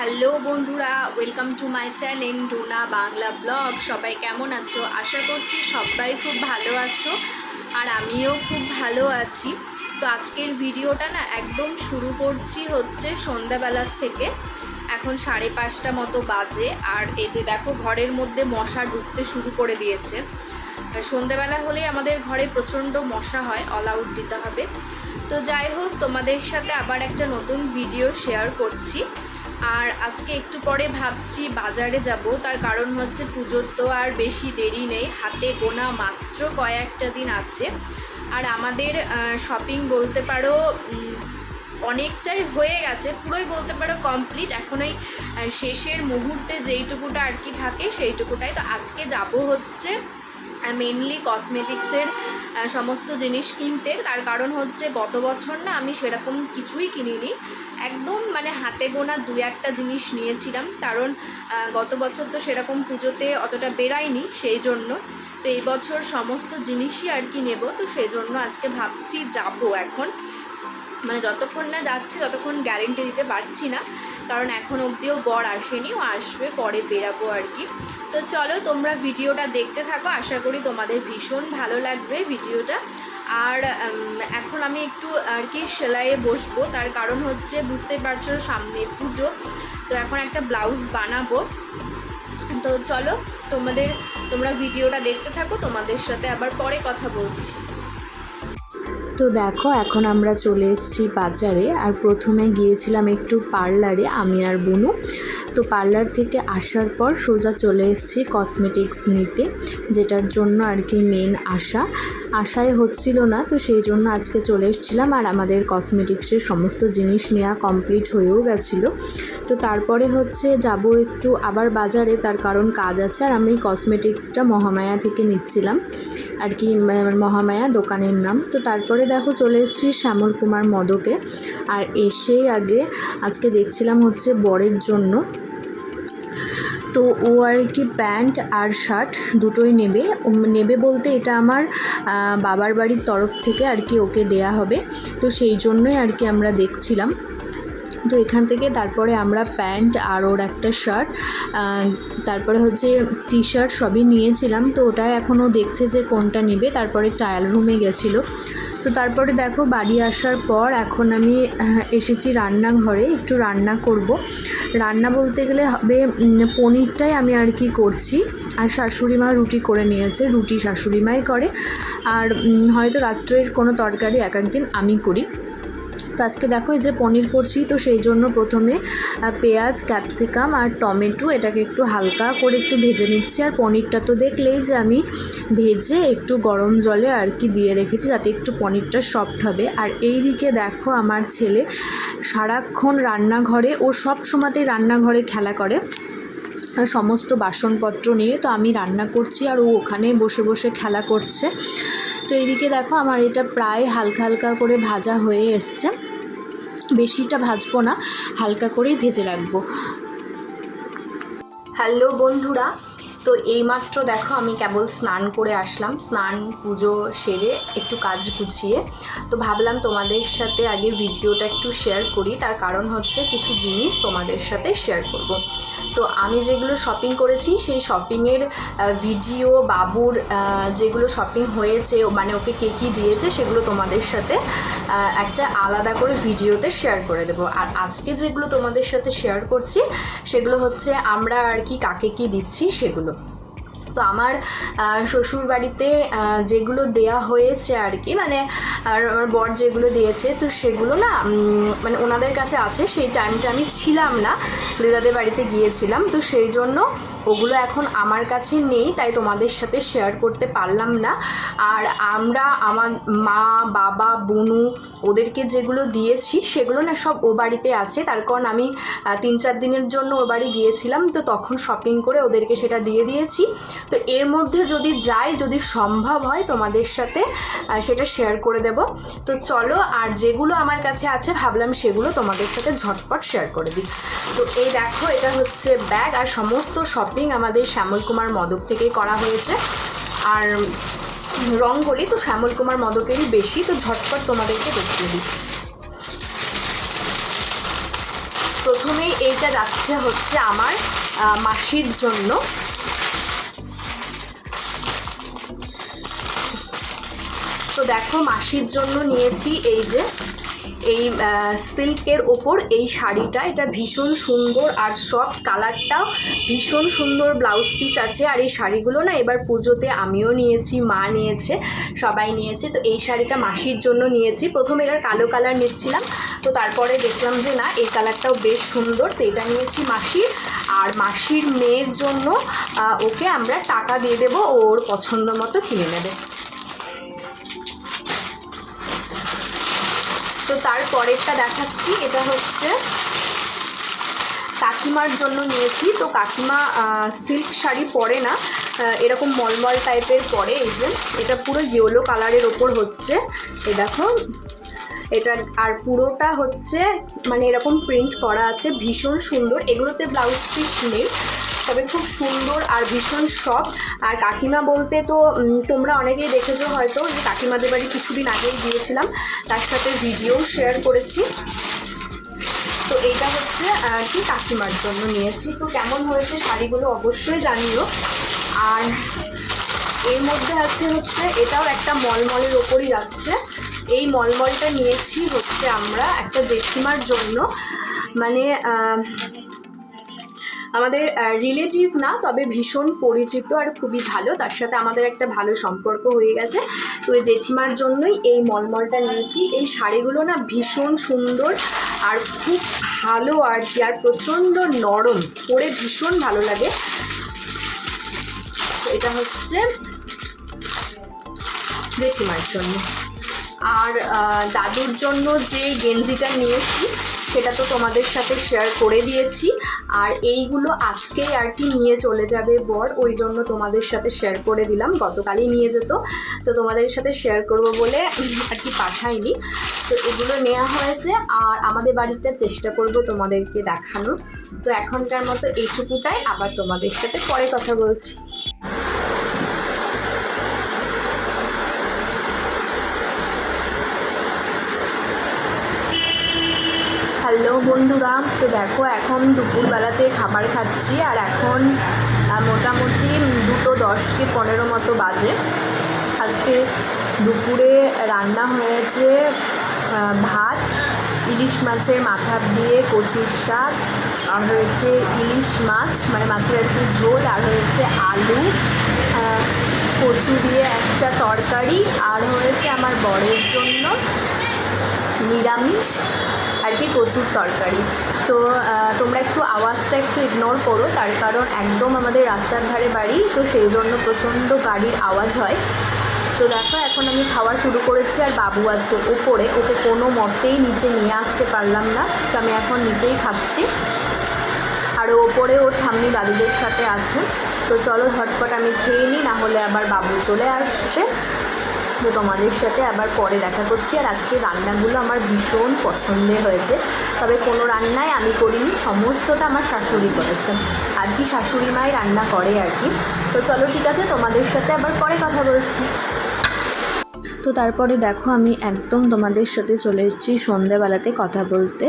Hello বন্ধুরা, welcome to my channel Runa Bangla blog. সবাই কেমন আছো? আশা করছি সবাই খুব ভালো আছো, আর আমিও খুব ভালো আছি। তো আজকের ভিডিওটা না একদম শুরু করছি হচ্ছে সন্ধ্যাবেলার থেকে। এখন 5:30 মতো বাজে, আর এই যে দেখো ঘরের মধ্যে মশা ঢুকতে শুরু করে দিয়েছে। সন্ধ্যাবেলা হলেই আমাদের ঘরে প্রচণ্ড মশা হয়, অল আউট দিতে হবে। তো যাই হোক, তোমাদের সাথে আবার একটা নতুন ভিডিও শেয়ার করছি। আর আজকে একটু পরে ভাবছি বাজারে যাব, তার কারণ হচ্ছে পুজোর তো আর বেশি দেরি নেই, হাতে গোনা মাত্র কয়েকটা দিন আছে। আর আমাদের শপিং বলতে পারো অনেকটাই হয়ে গেছে, পুরোই বলতে পারো কমপ্লিট। এখন ওই শেষের মুহূর্তে যেইটুকুটা আর কি থাকে সেইটুকুটাই। তো আজকে যাব হচ্ছে মেনলি কসমেটিক্সের সমস্ত জিনিস কিনতে। তার কারণ হচ্ছে গত বছর না আমি সেরকম কিছুই কিনিনি, একদম মানে হাতে গোনা 2-1টা জিনিস নিয়েছিলাম, কারণ গত বছর তো সেরকম পুজোতে অতটা বেরায়নি, সেই জন্য। তো এই বছর সমস্ত জিনিসই আর কি নেব, তো সেই জন্য আজকে ভাবছি যাব এখন। মানে যতক্ষণ না যাচ্ছি ততক্ষণ গ্যারেন্টি দিতে পারছি না, কারণ এখন অবধিও বর আসেনি, ও আসবে পরে বেরাবো আর কি। তো চলো তোমরা ভিডিওটা দেখতে থাকো, আশা করি তোমাদের ভীষণ ভালো লাগবে ভিডিওটা। আর এখন আমি একটু আর কি সেলাইয়ে বসবো, তার কারণ হচ্ছে বুঝতেই পারছো সামনে পুজো, তো এখন একটা ব্লাউজ বানাবো। তো চলো তোমরা ভিডিওটা দেখতে থাকো, তোমাদের সাথে আবার পরে কথা বলছি। তো দেখো এখন আমরা চলে এসেছি বাজারে, আর প্রথমে গিয়েছিলাম একটু পার্লারে আমি আর বুনু। তো পার্লার থেকে আসার পর সোজা চলে এসেছি কসমেটিক্স নিতে, যেটার জন্য আর কি মেন আশায় হচ্ছিল না, তো সেই জন্য আজকে চলে এসেছিলাম। আর আমাদের কসমেটিক্সের সমস্ত জিনিস নেওয়া কমপ্লিট হয়েও গেছিলো। তো তারপরে হচ্ছে যাব একটু আবার বাজারে, তার কারণ কাজ আছে। আর আমি কসমেটিক্সটা মহামায়া থেকে নিচ্ছিলাম আর কি, মহামায়া দোকানের নাম। তো তারপরে দেখো চলে এসেছি শ্যামল কুমার মদকে। আর এসেই আগে আজকে দেখছিলাম হচ্ছে বরের জন্য, তো ও আর কি প্যান্ট আর শার্ট দুটোই নেবে বলতে এটা আমার বাবার বাড়ির তরফ থেকে আর কি ওকে দেয়া হবে, তো সেই জন্যই আর কি আমরা দেখছিলাম। তো এখান থেকে তারপরে আমরা প্যান্ট আর ওর একটা শার্ট, তারপরে হচ্ছে টি শার্ট সবই নিয়েছিলাম। তো ওটাই এখনও দেখছে যে কোনটা নেবে, তারপরে ট্রায়াল রুমে গেছিলো। তো তারপরে দেখো বাড়ি আসার পর এখন আমি এসেছি রান্নাঘরে, একটু রান্না করব। রান্না বলতে গেলে হবে পনিরটাই আমি আর কি করছি, আর শাশুড়ি মা রুটি করে নিয়েছে, রুটি শাশুড়ি মাই করে। আর হয়তো রাত্রের কোনো তরকারি এক একদিন আমি করি। তো আজকে দেখো এই যে পনির করছি, তো সেই জন্য প্রথমে পেঁয়াজ, ক্যাপসিকাম আর টমেটো এটাকে একটু হালকা করে একটু ভেজে নিচ্ছি। আর পনিরটা তো দেখলেই যে আমি ভেজে একটু গরম জলে আর কি দিয়ে রেখেছি, যাতে একটু পনিরটা সফট হবে। আর এই দিকে দেখো আমার ছেলে সারাক্ষণ রান্নাঘরে, ও সব সময়তেই রান্নাঘরে খেলা করে সমস্ত বাসনপত্র নিয়ে। তো আমি রান্না করছি আর ও ওখানে বসে বসে খেলা করছে। তো এইদিকে দেখো আমার এটা প্রায় হালকা হালকা করে ভাজা হয়ে এসছে, বেশিটা ভাজবো না, হালকা করেই ভেজে রাখবো। হ্যালো বন্ধুরা, তো এইমাত্র দেখো আমি কেবল স্নান করে আসলাম, স্নান পুজো সেরে একটু কাজ গুছিয়ে। তো ভাবলাম তোমাদের সাথে আগে ভিডিওটা একটু শেয়ার করি, তার কারণ হচ্ছে কিছু জিনিস তোমাদের সাথে শেয়ার করব। তো আমি যেগুলো শপিং করেছি সেই শপিংয়ের ভিডিও, বাবুর যেগুলো শপিং হয়েছে মানে ওকে কে কী দিয়েছে সেগুলো তোমাদের সাথে একটা আলাদা করে ভিডিওতে শেয়ার করে দেবো। আর আজকে যেগুলো তোমাদের সাথে শেয়ার করছি সেগুলো হচ্ছে আমরা আর কি কাকে কী দিচ্ছি সেগুলো। তো আমার শ্বশুর বাড়িতে যেগুলো দেয়া হয়েছে আর কি, মানে আর আমার বর যেগুলো দিয়েছে, তো সেগুলো না মানে ওনাদের কাছে আছে, সেই টাইমটা আমি ছিলাম না, দিদাদের বাড়িতে গিয়েছিলাম, তো সেই জন্য ওগুলো এখন আমার কাছে নেই, তাই তোমাদের সাথে শেয়ার করতে পারলাম না। আর আমার মা, বাবা, বুনু ওদেরকে যেগুলো দিয়েছি সেগুলো না সব ও বাড়িতে আছে, তার কারণ আমি 3-4 দিনের জন্য ও বাড়ি গিয়েছিলাম, তো তখন শপিং করে ওদেরকে সেটা দিয়ে দিয়েছি। তো এর মধ্যে যদি সম্ভব হয় তোমাদের সাথে সেটা শেয়ার করে দেব। তো চলো, আর যেগুলো আমার কাছে আছে ভাবলাম সেগুলো তোমাদের সাথে ঝটপট শেয়ার করে দিই। তো এই দেখো এটা হচ্ছে ব্যাগ, আর সমস্ত শপিং আমাদের শ্যামল কুমার মদক থেকেই করা হয়েছে। আর রঙ্গোলি তো শ্যামল কুমার মদকেরই বেশি, তো ঝটপট তোমাদেরকে দেখিয়ে দিই। প্রথমেই এইটা যাচ্ছে হচ্ছে আমার মাসির জন্য। তো দেখো মাসির জন্য নিয়েছি এই যে এই সিল্কের ওপর এই শাড়িটা। এটা ভীষণ সুন্দর আর সফট, কালারটাও ভীষণ সুন্দর, ব্লাউজ পিস আছে। আর এই শাড়িগুলো না এবার পুজোতে আমিও নিয়েছি, মা নিয়েছে, সবাই নিয়েছে। তো এই শাড়িটা মাসির জন্য নিয়েছি। প্রথমে এটার কালো কালার নিচ্ছিলাম, তো তারপরে দেখলাম যে না এই কালারটাও বেশ সুন্দর, তো এটা নিয়েছি মাসির। আর মাসির মেয়ের জন্য ওকে আমরা টাকা দিয়ে দেবো, ওর পছন্দ মতো কিনে নেবে। তো তারপরেরটা দেখাচ্ছি, এটা হচ্ছে কাকিমার জন্য নিয়েছি। তো কাকিমা সিল্ক শাড়ি পরে না, এরকম মলমল টাইপের পরে। এই যে এটা পুরো ইয়েলো কালারের ওপর হচ্ছে, এই দেখো এটা। আর পুরোটা হচ্ছে মানে এরকম প্রিন্ট করা আছে, ভীষণ সুন্দর। এগুলোতে ব্লাউজ পিস নেই, তবে খুব সুন্দর আর ভীষণ সফট। আর কাকিমা বলতে তো তোমরা অনেকেই দেখেছো হয়তো, যে কাকিমাদের বাড়ি কিছুদিন আগেই গিয়েছিলাম, তার সাথে ভিডিও শেয়ার করেছি। তো এইটা হচ্ছে কি কাকিমার জন্য নিয়েছি। তো কেমন হয়েছে শাড়িগুলো অবশ্যই জানিও। আর এর মধ্যে আছে হচ্ছে এটাও একটা মলমলের ওপরই যাচ্ছে। এই মলমলটা নিয়েছি হচ্ছে আমরা একটা জেঠিমার জন্য, মানে আমাদের রিলেটিভ না, তবে ভীষণ পরিচিত আর খুবই ভালো, তার সাথে আমাদের একটা ভালো সম্পর্ক হয়ে গেছে। তো এই জেঠিমার জন্যই এই মলমলটা নিয়েছি। এই শাড়িগুলো না ভীষণ সুন্দর আর খুব ভালো আর কি, আর প্রচণ্ড নরম, পরে ভীষণ ভালো লাগে। এটা হচ্ছে জেঠিমার জন্য। আর দাদুর জন্য যে গেঞ্জিটা নিয়েছি সেটা তো তোমাদের সাথে শেয়ার করে দিয়েছি। আর এইগুলো আজকেই আর কি নিয়ে চলে যাবে বর, ওই জন্য তোমাদের সাথে শেয়ার করে দিলাম। গতকালই নিয়ে যেত, তো তোমাদের সাথে শেয়ার করব বলে আর কি পাঠাইনি। তো এগুলো নেওয়া হয়েছে, আর আমাদের বাড়িতে চেষ্টা করব তোমাদেরকে দেখানোর। তো এখনকার মতো এইটুকুটাই, আবার তোমাদের সাথে পরে কথা বলছি। হ্যালো বন্ধুরা, তো দেখো এখন দুপুরবেলাতে খাবার খাচ্ছি। আর এখন মোটামুটি 2:10-15 মতো বাজে। আজকে দুপুরে রান্না হয়েছে ভাত, ইলিশ মাছের মাথা দিয়ে কচুর শাক, আর হয়েছে ইলিশ মাছ মানে মাছের আর কি ঝোল, আর হয়েছে আলু কচু দিয়ে একটা তরকারি, আর হয়েছে আমার বরের জন্য নিরামিষ আর কি কচুর তরকারি। তো তোমরা একটু আওয়াজটা একটু ইগনোর করো, তার কারণ একদম আমাদের রাস্তার ধারে বাড়ি, তো সেই জন্য প্রচণ্ড গাড়ির আওয়াজ হয়। তো দেখো এখন আমি খাওয়া শুরু করেছি, আর বাবু আছে ওপরে, ওকে কোনো মতেই নিচে নিয়ে আসতে পারলাম না, তো আমি এখন নিচেই খাচ্ছি। আর ওপরে ওর ঠাম্মি দাদুদের সাথে আছে। তো চলো ঝটপট আমি খেয়ে নিই, না হলে আবার বাবু চলে আসবে। তো তোমাদের সাথে আবার পরে দেখা করছি। আর আজকে রান্নাগুলো আমার ভীষণ পছন্দের হয়েছে, তবে কোনো রান্নাই আমি করিনি, সমস্তটা আমার শাশুড়ি করেছে আর কি, শাশুড়ি মাই রান্না করে আর কি। তো চলো ঠিক আছে, তোমাদের সাথে আবার পরে কথা বলছি। তো তারপরে দেখো আমি একদম তোমাদের সাথে চলে এসেছি সন্ধ্যাবেলাতে কথা বলতে।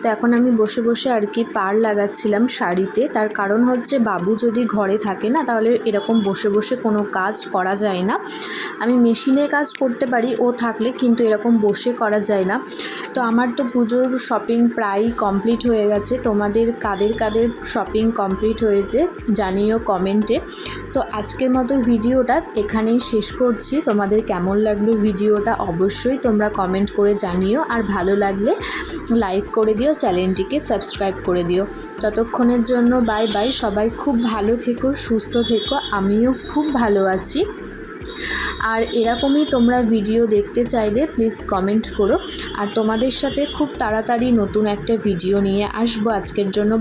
তো এখন আমি বসে বসে আর কি পাড় লাগাচ্ছিলাম শাড়িতে। তার কারণ হচ্ছে বাবু যদি ঘরে থাকে না, তাহলে এরকম বসে বসে কোনো কাজ করা যায় না। আমি মেশিনে কাজ করতে পারি ও থাকলে, কিন্তু এরকম বসে করা যায় না। তো আমার তো পুজোর শপিং প্রায় কমপ্লিট হয়ে গেছে। তোমাদের কাদের কাদের শপিং কমপ্লিট হয়েছে জানিও কমেন্টে। তো আজকের মতো ভিডিওটা এখানেই শেষ করছি। তোমাদের কেমন লাগলো ভিডিওটা অবশ্যই তোমরা কমেন্ট করে জানিও, আর ভালো লাগলে লাইক করে দিও, চ্যানেলটিকে সাবস্ক্রাইব করে দিও। ততক্ষণের জন্য বাই বাই। সবাই খুব ভালো থেকো, সুস্থ থেকো, আমিও খুব ভালো আছি। আর এরকমই তোমরা ভিডিও দেখতে চাইলে প্লিজ কমেন্ট করো। আর তোমাদের সাথে খুব তাড়াতাড়ি নতুন একটা ভিডিও নিয়ে আসবো। আজকের জন্য